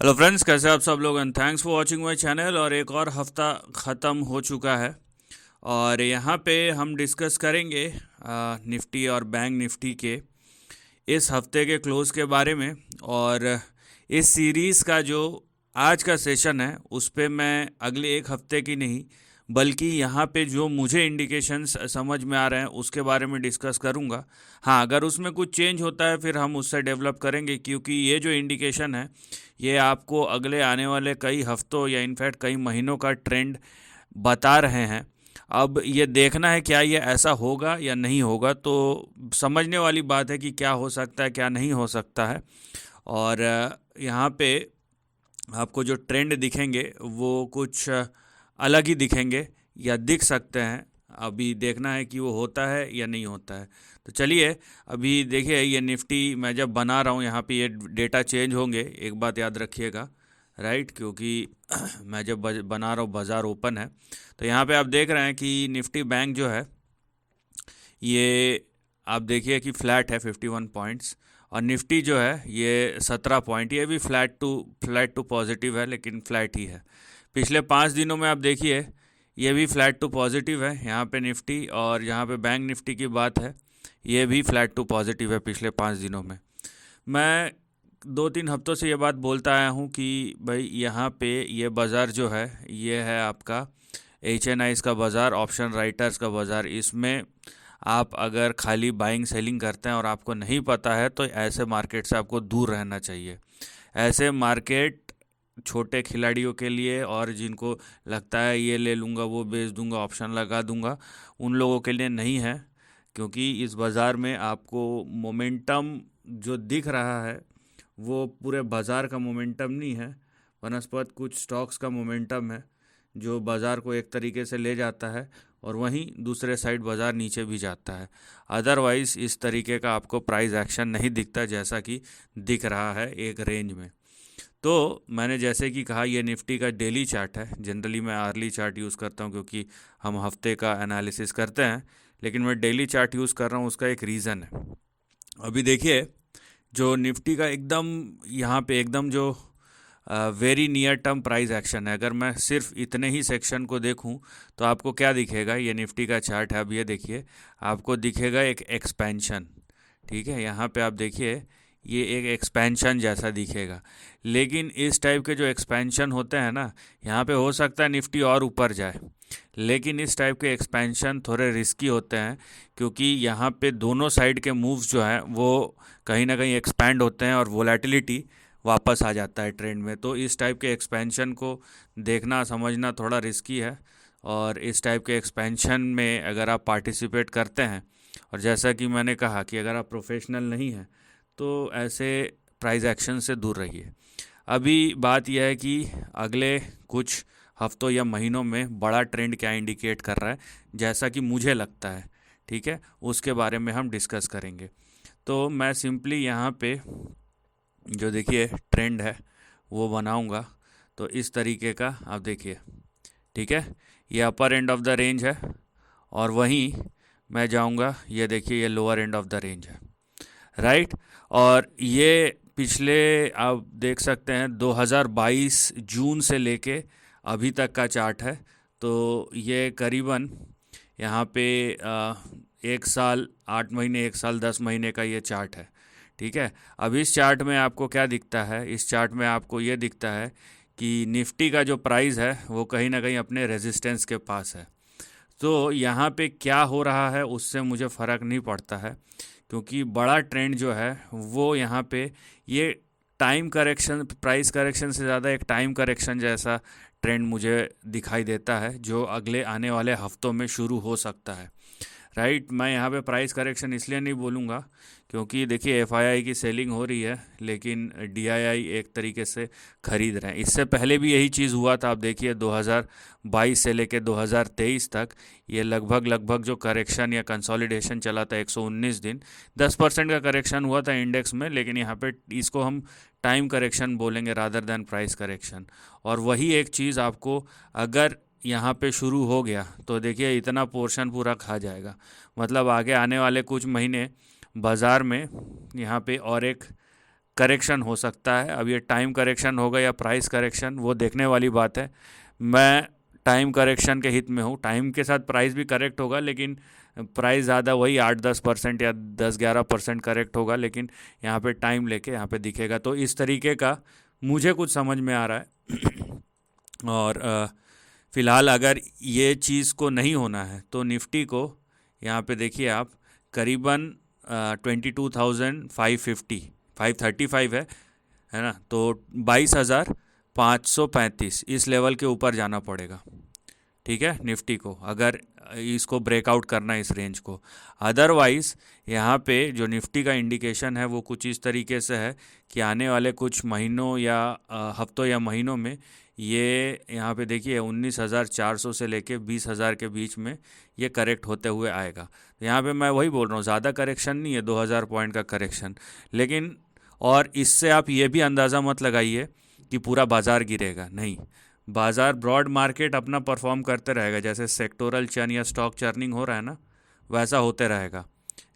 Hello friends, कैसे आप सब लोग। And thanks for watching my channel. और एक और हफ्ता ख़त्म हो चुका है और यहाँ पे हम डिस्कस करेंगे निफ्टी और बैंक निफ्टी के इस हफ्ते के क्लोज के बारे में। और इस सीरीज़ का जो आज का सेशन है उस पे मैं अगले एक हफ्ते की नहीं बल्कि यहाँ पे जो मुझे इंडिकेशंस समझ में आ रहे हैं उसके बारे में डिस्कस करूँगा। हाँ, अगर उसमें कुछ चेंज होता है फिर हम उससे डेवलप करेंगे, क्योंकि ये जो इंडिकेशन है ये आपको अगले आने वाले कई हफ्तों या इनफैक्ट कई महीनों का ट्रेंड बता रहे हैं। अब ये देखना है क्या ये ऐसा होगा या नहीं होगा, तो समझने वाली बात है कि क्या हो सकता है क्या नहीं हो सकता है। और यहाँ पे आपको जो ट्रेंड दिखेंगे वो कुछ अलग ही दिखेंगे या दिख सकते हैं। अभी देखना है कि वो होता है या नहीं होता है। तो चलिए, अभी देखिए ये निफ्टी मैं जब बना रहा हूँ यहाँ पे ये डेटा चेंज होंगे, एक बात याद रखिएगा, राइट। क्योंकि मैं जब बना रहा हूँ बाज़ार ओपन है, तो यहाँ पे आप देख रहे हैं कि निफ्टी बैंक जो है ये आप देखिए कि फ्लैट है 51 पॉइंट्स। और निफ्टी जो है ये 17 पॉइंट, ये भी फ्लैट टू पॉजिटिव है लेकिन फ्लैट ही है। पिछले 5 दिनों में आप देखिए ये भी फ्लैट टू पॉजिटिव है यहाँ पे निफ्टी। और यहाँ पे बैंक निफ्टी की बात है, ये भी फ्लैट टू पॉजिटिव है पिछले 5 दिनों में। मैं 2-3 हफ्तों से ये बात बोलता आया हूँ कि भाई यहाँ पे ये बाज़ार जो है ये है आपका HNIs का बाज़ार, ऑप्शन राइटर्स का बाज़ार। इसमें आप अगर खाली बाइंग सेलिंग करते हैं और आपको नहीं पता है तो ऐसे मार्केट से आपको दूर रहना चाहिए। ऐसे मार्केट छोटे खिलाड़ियों के लिए और जिनको लगता है ये ले लूँगा वो बेच दूँगा ऑप्शन लगा दूँगा, उन लोगों के लिए नहीं है। क्योंकि इस बाज़ार में आपको मोमेंटम जो दिख रहा है वो पूरे बाज़ार का मोमेंटम नहीं है, बनस्पत कुछ स्टॉक्स का मोमेंटम है जो बाज़ार को एक तरीके से ले जाता है और वहीं दूसरे साइड बाज़ार नीचे भी जाता है। अदरवाइज़ इस तरीके का आपको प्राइस एक्शन नहीं दिखता जैसा कि दिख रहा है एक रेंज में। तो मैंने जैसे कि कहा ये निफ्टी का डेली चार्ट है। जनरली मैं आर्ली चार्ट यूज़ करता हूँ क्योंकि हम हफ्ते का एनालिसिस करते हैं, लेकिन मैं डेली चार्ट यूज़ कर रहा हूँ, उसका एक रीज़न है। अभी देखिए जो निफ्टी का एकदम यहाँ पे एकदम जो very near term price action है, अगर मैं सिर्फ इतने ही सेक्शन को देखूं तो आपको क्या दिखेगा। ये निफ्टी का चार्ट है, अब ये देखिए आपको दिखेगा एक एक्सपेंशन। ठीक है, यहाँ पे आप देखिए ये एक एक्सपेंशन जैसा दिखेगा। लेकिन इस टाइप के जो एक्सपेंशन होते हैं ना, यहाँ पे हो सकता है निफ्टी और ऊपर जाए, लेकिन इस टाइप के एक्सपेंशन थोड़े रिस्की होते हैं क्योंकि यहाँ पे दोनों साइड के मूव्स जो हैं वो कहीं ना कहीं एक्सपैंड होते हैं और वोलेटिलिटी वापस आ जाता है ट्रेंड में। तो इस टाइप के एक्सपेंशन को देखना समझना थोड़ा रिस्की है। और इस टाइप के एक्सपेंशन में अगर आप पार्टिसिपेट करते हैं, और जैसा कि मैंने कहा कि अगर आप प्रोफेशनल नहीं हैं तो ऐसे प्राइस एक्शन से दूर रहिए। अभी बात यह है कि अगले कुछ हफ्तों या महीनों में बड़ा ट्रेंड क्या इंडिकेट कर रहा है जैसा कि मुझे लगता है, ठीक है, उसके बारे में हम डिस्कस करेंगे। तो मैं सिंपली यहाँ पे जो देखिए ट्रेंड है वो बनाऊंगा। तो इस तरीके का आप देखिए, ठीक है, ये अपर एंड ऑफ द रेंज है और वहीं मैं जाऊंगा, ये देखिए ये lower and of the range है, राइट। और ये पिछले आप देख सकते हैं 2022 जून से लेके अभी तक का चार्ट है। तो ये करीबन यहाँ पे 1 साल 8 महीने 1 साल 10 महीने का ये चार्ट है, ठीक है। अब इस चार्ट में आपको क्या दिखता है, इस चार्ट में आपको ये दिखता है कि निफ्टी का जो प्राइस है वो कहीं ना कहीं अपने रेजिस्टेंस के पास है। तो यहाँ पे क्या हो रहा है उससे मुझे फ़र्क नहीं पड़ता है, क्योंकि बड़ा ट्रेंड जो है वो यहाँ पे ये टाइम करेक्शन, प्राइस करेक्शन से ज़्यादा एक टाइम करेक्शन जैसा ट्रेंड मुझे दिखाई देता है जो अगले आने वाले हफ्तों में शुरू हो सकता है, राइट। मैं यहाँ पे प्राइस करेक्शन इसलिए नहीं बोलूँगा क्योंकि देखिए एफआईआई की सेलिंग हो रही है लेकिन डीआईआई एक तरीके से खरीद रहे हैं। इससे पहले भी यही चीज़ हुआ था। आप देखिए 2022 से लेकर 2023 तक ये लगभग जो करेक्शन या कंसोलिडेशन चला था 119 दिन, 10% का करेक्शन हुआ था इंडेक्स में, लेकिन यहाँ पे इसको हम टाइम करेक्शन बोलेंगे रादर दैन प्राइस करेक्शन। और वही एक चीज़ आपको अगर यहाँ पे शुरू हो गया तो देखिए इतना पोर्शन पूरा खा जाएगा। मतलब आगे आने वाले कुछ महीने बाज़ार में यहाँ पे और एक करेक्शन हो सकता है। अब ये टाइम करेक्शन होगा या प्राइस करेक्शन, वो देखने वाली बात है। मैं टाइम करेक्शन के हित में हूँ। टाइम के साथ प्राइस भी करेक्ट होगा, लेकिन प्राइस ज़्यादा वही 8-10% या 10-11% करेक्ट होगा, लेकिन यहाँ पे टाइम लेके यहाँ पे दिखेगा। तो इस तरीके का मुझे कुछ समझ में आ रहा है। और फ़िलहाल अगर ये चीज़ को नहीं होना है तो निफ्टी को यहाँ पे देखिए आप, करीबन 22,550, 535 है ना, तो 22,535 इस लेवल के ऊपर जाना पड़ेगा। ठीक है, निफ्टी को अगर इसको ब्रेकआउट करना है इस रेंज को। अदरवाइज़ यहाँ पे जो निफ्टी का इंडिकेशन है वो कुछ इस तरीके से है कि आने वाले कुछ महीनों या हफ्तों या महीनों में ये यहाँ पे देखिए 19,400 से लेके 20,000 के बीच में ये करेक्ट होते हुए आएगा। तो यहाँ पे मैं वही बोल रहा हूँ, ज़्यादा करेक्शन नहीं है, 2,000 पॉइंट का करेक्शन। लेकिन और इससे आप ये भी अंदाज़ा मत लगाइए कि पूरा बाज़ार गिरेगा, नहीं। बाज़ार ब्रॉड मार्केट अपना परफॉर्म करते रहेगा, जैसे सेक्टोरल चर्न या स्टॉक चर्निंग हो रहा है ना, वैसा होते रहेगा।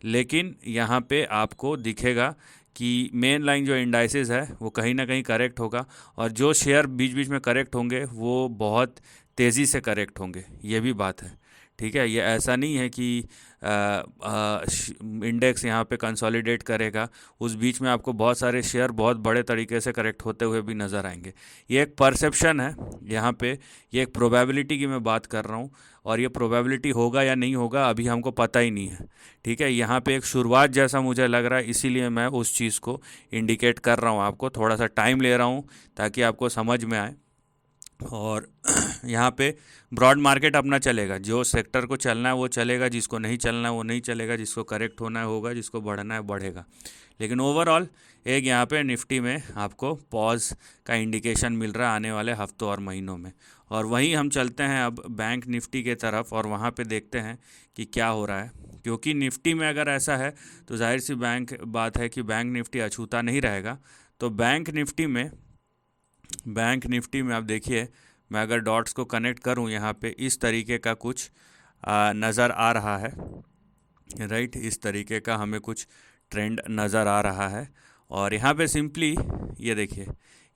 लेकिन यहाँ पे आपको दिखेगा कि मेन लाइन जो इंडाइसेस है वो कहीं ना कहीं करेक्ट होगा, और जो शेयर बीच बीच में करेक्ट होंगे वो बहुत तेज़ी से करेक्ट होंगे, ये भी बात है। ठीक है, ये ऐसा नहीं है कि इंडेक्स यहाँ पे कंसोलिडेट करेगा, उस बीच में आपको बहुत सारे शेयर बहुत बड़े तरीके से करेक्ट होते हुए भी नज़र आएंगे। ये एक परसेप्शन है यहाँ पे, ये एक प्रोबेबिलिटी की मैं बात कर रहा हूँ, और ये प्रोबेबिलिटी होगा या नहीं होगा अभी हमको पता ही नहीं है। ठीक है, यहाँ पे एक शुरुआत जैसा मुझे लग रहा है, इसीलिए मैं उस चीज़ को इंडिकेट कर रहा हूँ आपको, थोड़ा सा टाइम ले रहा हूँ ताकि आपको समझ में आए। और यहाँ पे ब्रॉड मार्केट अपना चलेगा, जो सेक्टर को चलना है वो चलेगा, जिसको नहीं चलना है वो नहीं चलेगा, जिसको करेक्ट होना है होगा, जिसको बढ़ना है बढ़ेगा। लेकिन ओवरऑल एक यहाँ पे निफ्टी में आपको पॉज का इंडिकेशन मिल रहा है आने वाले हफ्तों और महीनों में। और वहीं हम चलते हैं अब बैंक निफ्टी के तरफ, और वहाँ पे देखते हैं कि क्या हो रहा है। क्योंकि निफ्टी में अगर ऐसा है तो जाहिर सी बात है कि बैंक निफ्टी अछूता नहीं रहेगा। तो बैंक निफ्टी में आप देखिए, मैं अगर डॉट्स को कनेक्ट करूं यहाँ पे, इस तरीके का कुछ नज़र आ रहा है, राइट। इस तरीके का हमें कुछ ट्रेंड नज़र आ रहा है। और यहाँ पे सिंपली ये देखिए,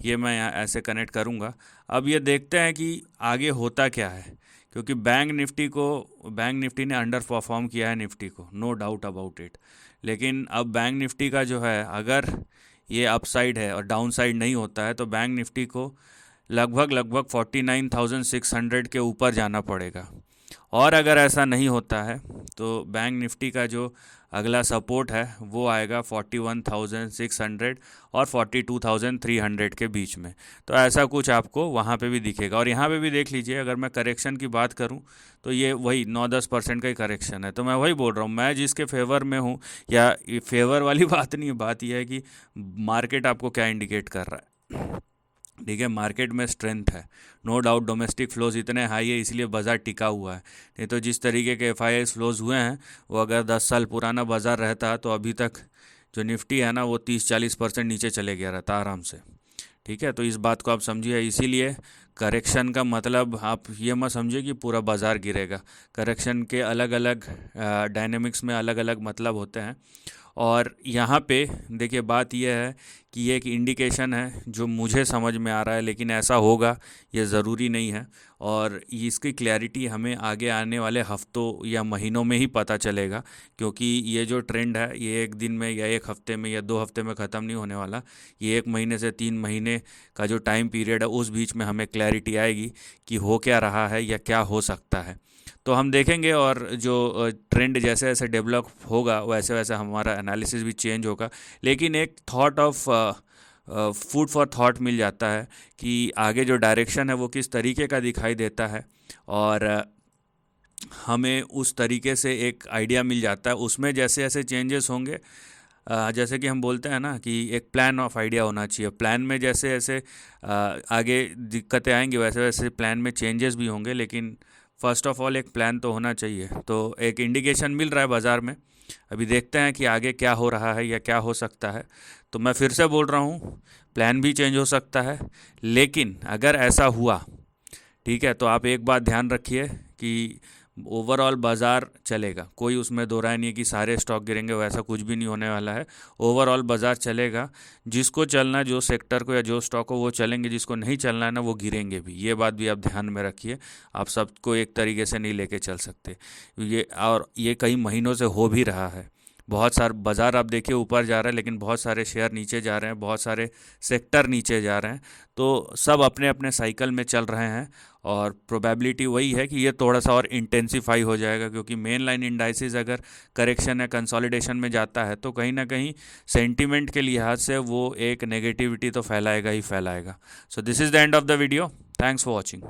ये मैं यहाँ ऐसे कनेक्ट करूँगा। अब ये देखते हैं कि आगे होता क्या है, क्योंकि बैंक निफ्टी ने अंडर परफॉर्म किया है निफ्टी को, नो डाउट अबाउट इट। लेकिन अब बैंक निफ्टी का जो है, अगर ये अपसाइड है और डाउन साइड नहीं होता है, तो बैंक निफ्टी को लगभग 49,600 के ऊपर जाना पड़ेगा। और अगर ऐसा नहीं होता है तो बैंक निफ्टी का जो अगला सपोर्ट है वो आएगा 41,600 और 42,300 के बीच में। तो ऐसा कुछ आपको वहाँ पे भी दिखेगा। और यहाँ पे भी देख लीजिए, अगर मैं करेक्शन की बात करूँ तो ये वही 9-10% का ही करेक्शन है। तो मैं वही बोल रहा हूँ, मैं जिसके फेवर में हूँ, या फेवर वाली बात नहीं है, बात यह है कि मार्केट आपको क्या इंडिकेट कर रहा है। ठीक है, मार्केट में स्ट्रेंथ है, नो डाउट। डोमेस्टिक फ्लोज इतने हाई है, इसलिए बाज़ार टिका हुआ है। नहीं तो जिस तरीके के FII फ्लोज हुए हैं, वो अगर 10 साल पुराना बाज़ार रहता तो अभी तक जो निफ्टी है ना, वो 30-40% नीचे चले गया रहता आराम से। ठीक है, तो इस बात को आप समझिए। इसीलिए करेक्शन का मतलब आप ये मत समझिए कि पूरा बाज़ार गिरेगा। करेक्शन के अलग अलग डायनेमिक्स में अलग अलग मतलब होते हैं। और यहाँ पे देखिए, बात यह है कि ये एक इंडिकेशन है जो मुझे समझ में आ रहा है, लेकिन ऐसा होगा ये ज़रूरी नहीं है। और इसकी क्लैरिटी हमें आगे आने वाले हफ्तों या महीनों में ही पता चलेगा, क्योंकि ये जो ट्रेंड है ये एक दिन में या एक हफ्ते में या 2 हफ्ते में ख़त्म नहीं होने वाला। ये 1 महीने से 3 महीने का जो टाइम पीरियड है, उस बीच में हमें क्लैरिटी आएगी कि हो क्या रहा है या क्या हो सकता है। तो हम देखेंगे, और जो ट्रेंड जैसे जैसे डेवलप होगा वैसे वैसे हमारा एनालिसिस भी चेंज होगा। लेकिन एक thought of food for thought मिल जाता है कि आगे जो डायरेक्शन है वो किस तरीके का दिखाई देता है, और हमें उस तरीके से एक आइडिया मिल जाता है। उसमें जैसे जैसे चेंजेस होंगे, जैसे कि हम बोलते हैं ना कि एक प्लान ऑफ आइडिया होना चाहिए। प्लान में जैसे जैसे आगे दिक्कतें आएंगी, वैसे वैसे प्लान में चेंजेस भी होंगे। लेकिन फ़र्स्ट ऑफ ऑल एक प्लान तो होना चाहिए। तो एक इंडिकेशन मिल रहा है बाज़ार में, अभी देखते हैं कि आगे क्या हो रहा है या क्या हो सकता है। तो मैं फिर से बोल रहा हूँ, प्लान भी चेंज हो सकता है। लेकिन अगर ऐसा हुआ, ठीक है, तो आप एक बात ध्यान रखिए कि ओवरऑल बाज़ार चलेगा, कोई उसमें दो राय नहीं है कि सारे स्टॉक गिरेंगे, वैसा कुछ भी नहीं होने वाला है। ओवरऑल बाज़ार चलेगा, जिसको चलना है, जो सेक्टर को या जो स्टॉक को वो चलेंगे, जिसको नहीं चलना है ना वो गिरेंगे भी। ये बात भी आप ध्यान में रखिए, आप सबको एक तरीके से नहीं लेके चल सकते ये, और ये कई महीनों से हो भी रहा है। बहुत सारे बाज़ार आप देखिए ऊपर जा रहा है, लेकिन बहुत सारे शेयर नीचे जा रहे हैं, बहुत सारे सेक्टर नीचे जा रहे हैं। तो सब अपने अपने साइकिल में चल रहे हैं, और प्रोबेबिलिटी वही है कि ये थोड़ा सा और इंटेंसिफाई हो जाएगा, क्योंकि मेन लाइन इंडाइसिस अगर करेक्शन या कंसोलिडेशन में जाता है तो कहीं ना कहीं सेंटीमेंट के लिहाज से वो एक नेगेटिविटी तो फैलाएगा ही फैलाएगा। So this is the end of the video. Thanks for watching.